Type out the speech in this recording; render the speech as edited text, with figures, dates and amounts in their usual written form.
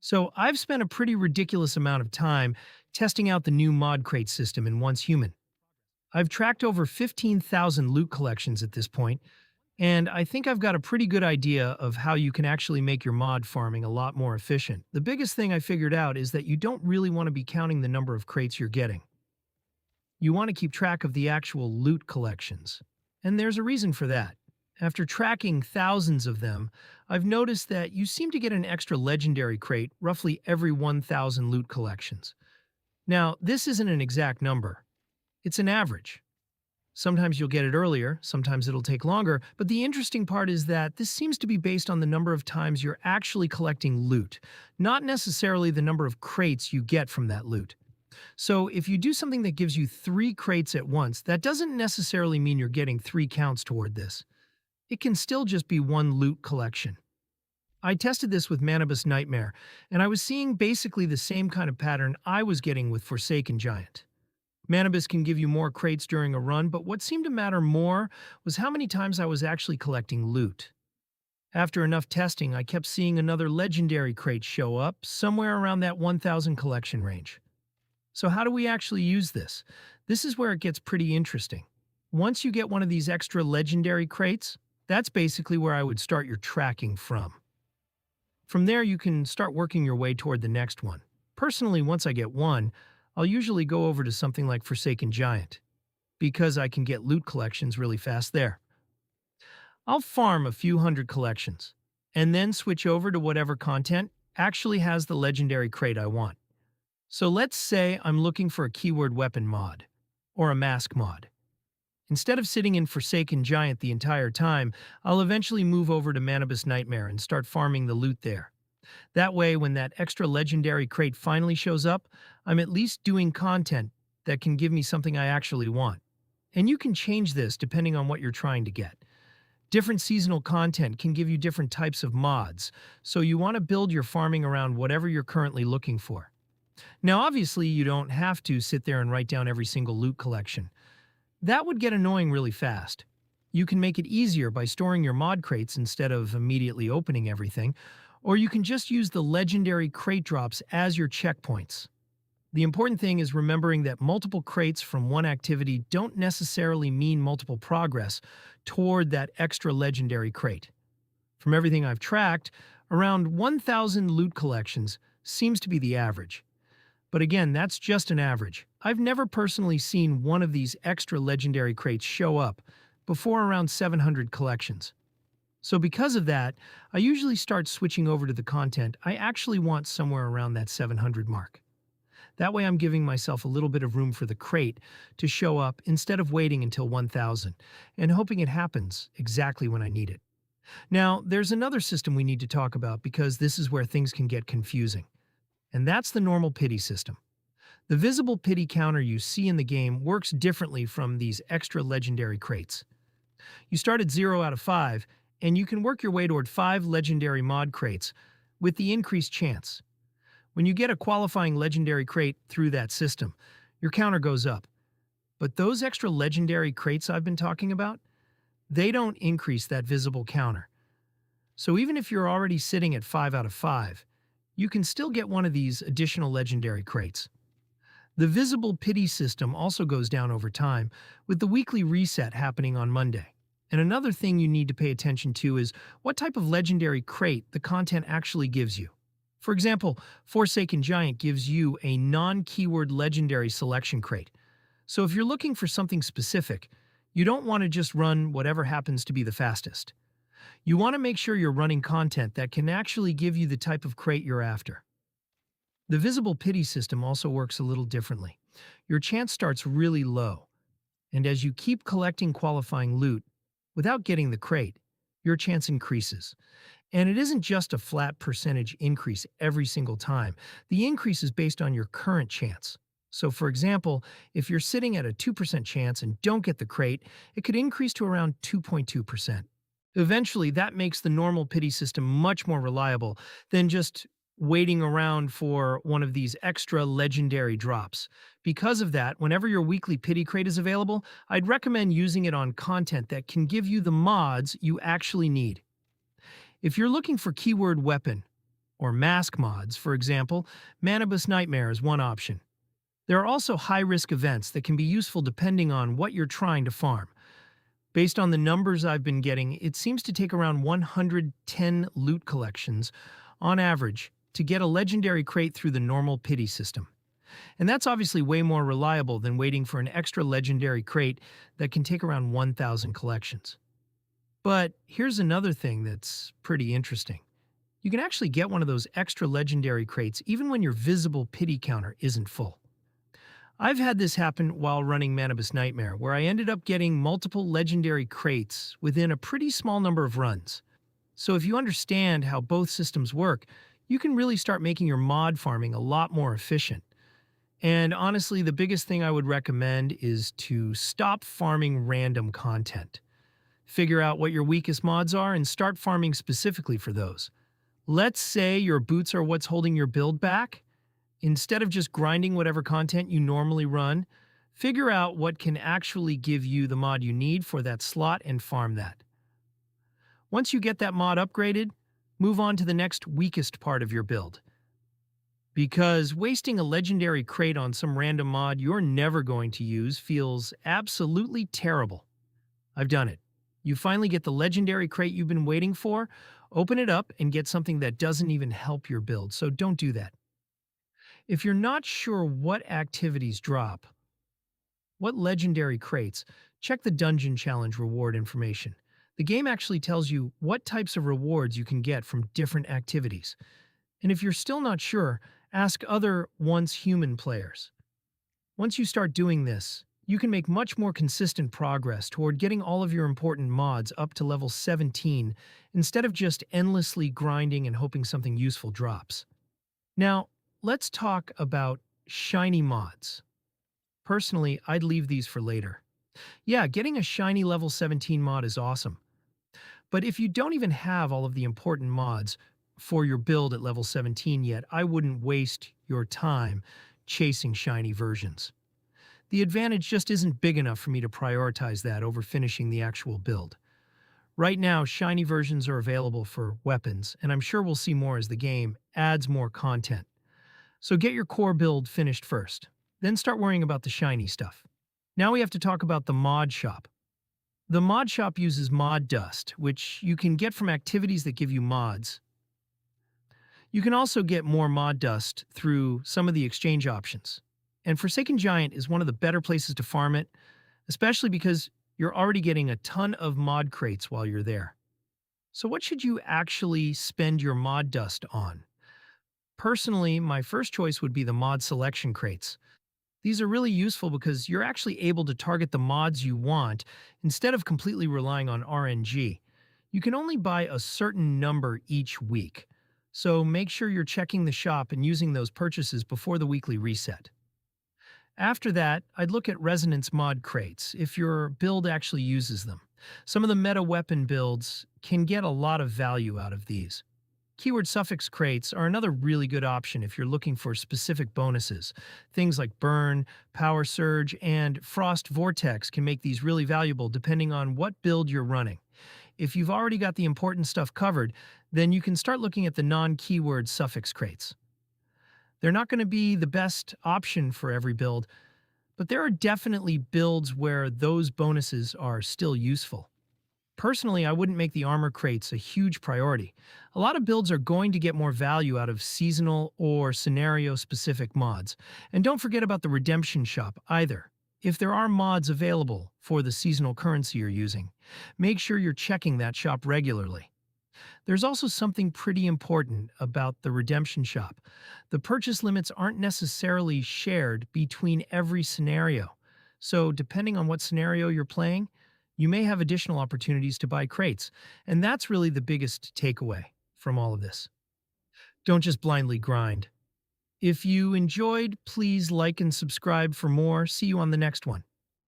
So I've spent a pretty ridiculous amount of time testing out the new mod crate system in Once Human. I've tracked over 15,000 loot collections at this point, and I think I've got a pretty good idea of how you can actually make your mod farming a lot more efficient. The biggest thing I figured out is that you don't really want to be counting the number of crates you're getting. You want to keep track of the actual loot collections. And there's a reason for that. After tracking thousands of them, I've noticed that you seem to get an extra legendary crate roughly every 1,000 loot collections. Now, this isn't an exact number. It's an average. Sometimes you'll get it earlier, sometimes it'll take longer, but the interesting part is that this seems to be based on the number of times you're actually collecting loot, not necessarily the number of crates you get from that loot. So if you do something that gives you 3 crates at once, that doesn't necessarily mean you're getting 3 counts toward this. It can still just be one loot collection. I tested this with Manibus Nightmare, and I was seeing basically the same kind of pattern I was getting with Forsaken Giant. Manibus can give you more crates during a run, but what seemed to matter more was how many times I was actually collecting loot. After enough testing, I kept seeing another legendary crate show up, somewhere around that 1,000 collection range. So how do we actually use this? This is where it gets pretty interesting. Once you get one of these extra legendary crates, that's basically where I would start your tracking from. From there, you can start working your way toward the next one. Personally, once I get one, I'll usually go over to something like Forsaken Giant, because I can get loot collections really fast there. I'll farm a few hundred collections, and then switch over to whatever content actually has the legendary crate I want. So let's say I'm looking for a keyword weapon mod, or a mask mod. Instead of sitting in Forsaken Giant the entire time, I'll eventually move over to Manibus Nightmare and start farming the loot there. That way, when that extra legendary crate finally shows up, I'm at least doing content that can give me something I actually want. And you can change this depending on what you're trying to get. Different seasonal content can give you different types of mods, so you want to build your farming around whatever you're currently looking for. Now, obviously, you don't have to sit there and write down every single loot collection. That would get annoying really fast. You can make it easier by storing your mod crates instead of immediately opening everything, or you can just use the legendary crate drops as your checkpoints. The important thing is remembering that multiple crates from one activity don't necessarily mean multiple progress toward that extra legendary crate. From everything I've tracked, around 1,000 loot collections seems to be the average. But again, that's just an average. I've never personally seen one of these extra legendary crates show up before around 700 collections. So because of that, I usually start switching over to the content I actually want somewhere around that 700 mark. That way I'm giving myself a little bit of room for the crate to show up instead of waiting until 1,000 and hoping it happens exactly when I need it. Now, there's another system we need to talk about because this is where things can get confusing. And that's the normal pity system. The visible pity counter you see in the game works differently from these extra legendary crates. You start at 0 out of 5, and you can work your way toward 5 legendary mod crates with the increased chance. When you get a qualifying legendary crate through that system, your counter goes up. But those extra legendary crates I've been talking about, they don't increase that visible counter. So even if you're already sitting at 5 out of 5, you can still get one of these additional legendary crates. The visible pity system also goes down over time, with the weekly reset happening on Monday. And another thing you need to pay attention to is what type of legendary crate the content actually gives you. For example, Forsaken Giant gives you a non-keyword legendary selection crate. So if you're looking for something specific, you don't want to just run whatever happens to be the fastest. You want to make sure you're running content that can actually give you the type of crate you're after. The visible pity system also works a little differently. Your chance starts really low, and as you keep collecting qualifying loot without getting the crate, your chance increases. And it isn't just a flat percentage increase every single time. The increase is based on your current chance. So for example, if you're sitting at a 2% chance and don't get the crate, it could increase to around 2.2%. Eventually, that makes the normal pity system much more reliable than just waiting around for one of these extra legendary drops. Because of that, whenever your weekly pity crate is available, I'd recommend using it on content that can give you the mods you actually need. If you're looking for keyword weapon or mask mods. For example, Manibus Nightmare is one option. There are also high-risk events that can be useful depending on what you're trying to farm. Based on the numbers I've been getting, it seems to take around 110 loot collections, on average, to get a legendary crate through the normal pity system. And that's obviously way more reliable than waiting for an extra legendary crate that can take around 1,000 collections. But here's another thing that's pretty interesting. You can actually get one of those extra legendary crates even when your visible pity counter isn't full. I've had this happen while running Manibus Nightmare, where I ended up getting multiple legendary crates within a pretty small number of runs. So if you understand how both systems work, you can really start making your mod farming a lot more efficient. And honestly, the biggest thing I would recommend is to stop farming random content. Figure out what your weakest mods are and start farming specifically for those. Let's say your boots are what's holding your build back. Instead of just grinding whatever content you normally run, figure out what can actually give you the mod you need for that slot and farm that. Once you get that mod upgraded, move on to the next weakest part of your build. Because wasting a legendary crate on some random mod you're never going to use feels absolutely terrible. I've done it. You finally get the legendary crate you've been waiting for, open it up and get something that doesn't even help your build, so don't do that. If you're not sure what activities drop, what legendary crates, check the Dungeon Challenge reward information. The game actually tells you what types of rewards you can get from different activities. And if you're still not sure, ask other once-human players. Once you start doing this, you can make much more consistent progress toward getting all of your important mods up to level 17 instead of just endlessly grinding and hoping something useful drops. Now, let's talk about shiny mods. Personally, I'd leave these for later. Yeah, getting a shiny level 17 mod is awesome. But if you don't even have all of the important mods for your build at level 17 yet, I wouldn't waste your time chasing shiny versions. The advantage just isn't big enough for me to prioritize that over finishing the actual build. Right now, shiny versions are available for weapons, and I'm sure we'll see more as the game adds more content. So get your core build finished first, then start worrying about the shiny stuff. Now we have to talk about the mod shop. The mod shop uses mod dust, which you can get from activities that give you mods. You can also get more mod dust through some of the exchange options. And Forsaken Giant is one of the better places to farm it, especially because you're already getting a ton of mod crates while you're there. So what should you actually spend your mod dust on? Personally, my first choice would be the mod selection crates. These are really useful because you're actually able to target the mods you want instead of completely relying on RNG. You can only buy a certain number each week, so make sure you're checking the shop and using those purchases before the weekly reset. After that, I'd look at resonance mod crates if your build actually uses them. Some of the meta weapon builds can get a lot of value out of these. Keyword suffix crates are another really good option if you're looking for specific bonuses. Things like Burn, Power Surge, and Frost Vortex can make these really valuable depending on what build you're running. If you've already got the important stuff covered, then you can start looking at the non-keyword suffix crates. They're not going to be the best option for every build, but there are definitely builds where those bonuses are still useful. Personally, I wouldn't make the armor crates a huge priority. A lot of builds are going to get more value out of seasonal or scenario-specific mods. And don't forget about the redemption shop either. If there are mods available for the seasonal currency you're using, make sure you're checking that shop regularly. There's also something pretty important about the redemption shop. The purchase limits aren't necessarily shared between every scenario. So depending on what scenario you're playing, you may have additional opportunities to buy crates, and that's really the biggest takeaway from all of this. Don't just blindly grind. If you enjoyed, please like and subscribe for more. See you on the next one.